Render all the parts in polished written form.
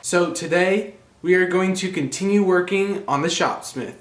So today we are going to continue working on the Shopsmith.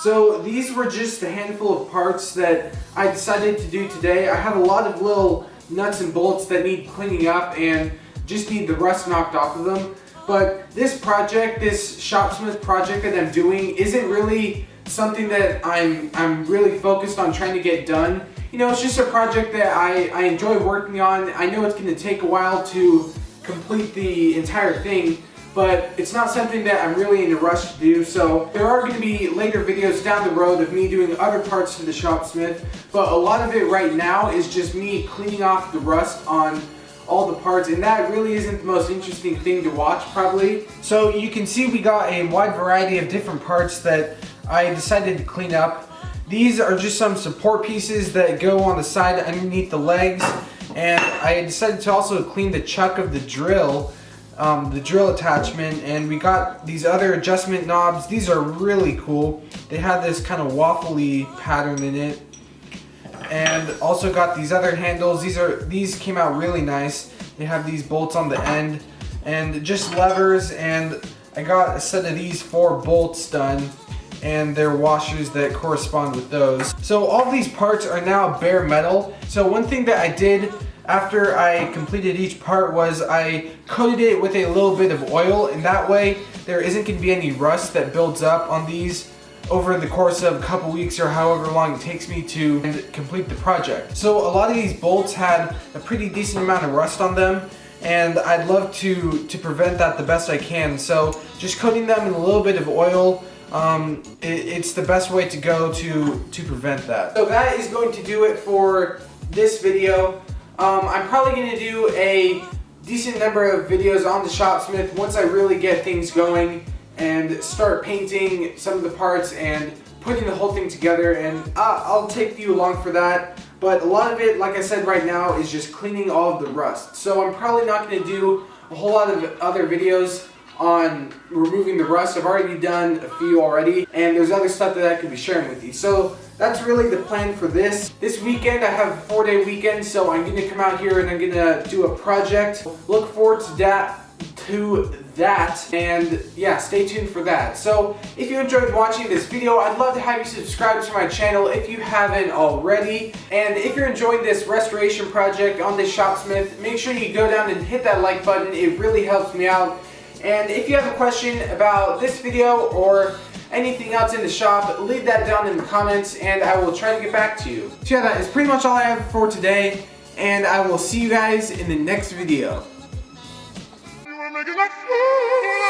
So these were just a handful of parts that I decided to do today. I have a lot of little nuts and bolts that need cleaning up and just need the rust knocked off of them. But this project, this Shopsmith project that I'm doing, isn't really something that I'm really focused on trying to get done. You know, it's just a project that I enjoy working on. I know it's going to take a while to complete the entire thing, but it's not something that I'm really in a rush to do. So there are going to be later videos down the road of me doing other parts to the Shopsmith, but a lot of it right now is just me cleaning off the rust on all the parts, and that really isn't the most interesting thing to watch probably. So you can see we got a wide variety of different parts that I decided to clean up. These are just some support pieces that go on the side underneath the legs, and I decided to also clean the chuck of the drill attachment, and we got these other adjustment knobs. These are really cool. They have this kind of waffly pattern in it, and also got these other handles. These came out really nice. They have these bolts on the end and just levers, and I got a set of these 4 bolts done, and they're washers that correspond with those. So all these parts are now bare metal. So one thing that I did after I completed each part was I coated it with a little bit of oil, and that way there isn't going to be any rust that builds up on these over the course of a couple weeks or however long it takes me to complete the project. So a lot of these bolts had a pretty decent amount of rust on them, and I'd love to prevent that the best I can. So just coating them in a little bit of oil, it's the best way to go to prevent that. So that is going to do it for this video. I'm probably going to do a decent number of videos on the Shopsmith once I really get things going and start painting some of the parts and putting the whole thing together, and I'll take you along for that. But a lot of it, like I said right now, is just cleaning all of the rust. So I'm probably not going to do a whole lot of other videos on removing the rust. I've already done a few already, and there's other stuff that I could be sharing with you. So that's really the plan for this weekend. I have a 4-day weekend, so I'm going to come out here and I'm going to do a project. Look forward to that, and yeah, stay tuned for that. So if you enjoyed watching this video, I'd love to have you subscribe to my channel if you haven't already. And if you're enjoying this restoration project on this Shopsmith, make sure you go down and hit that like button. It really helps me out. And if you have a question about this video or anything else in the shop, leave that down in the comments and I will try to get back to you. So yeah, that is pretty much all I have for today, and I will see you guys in the next video. You were making a fool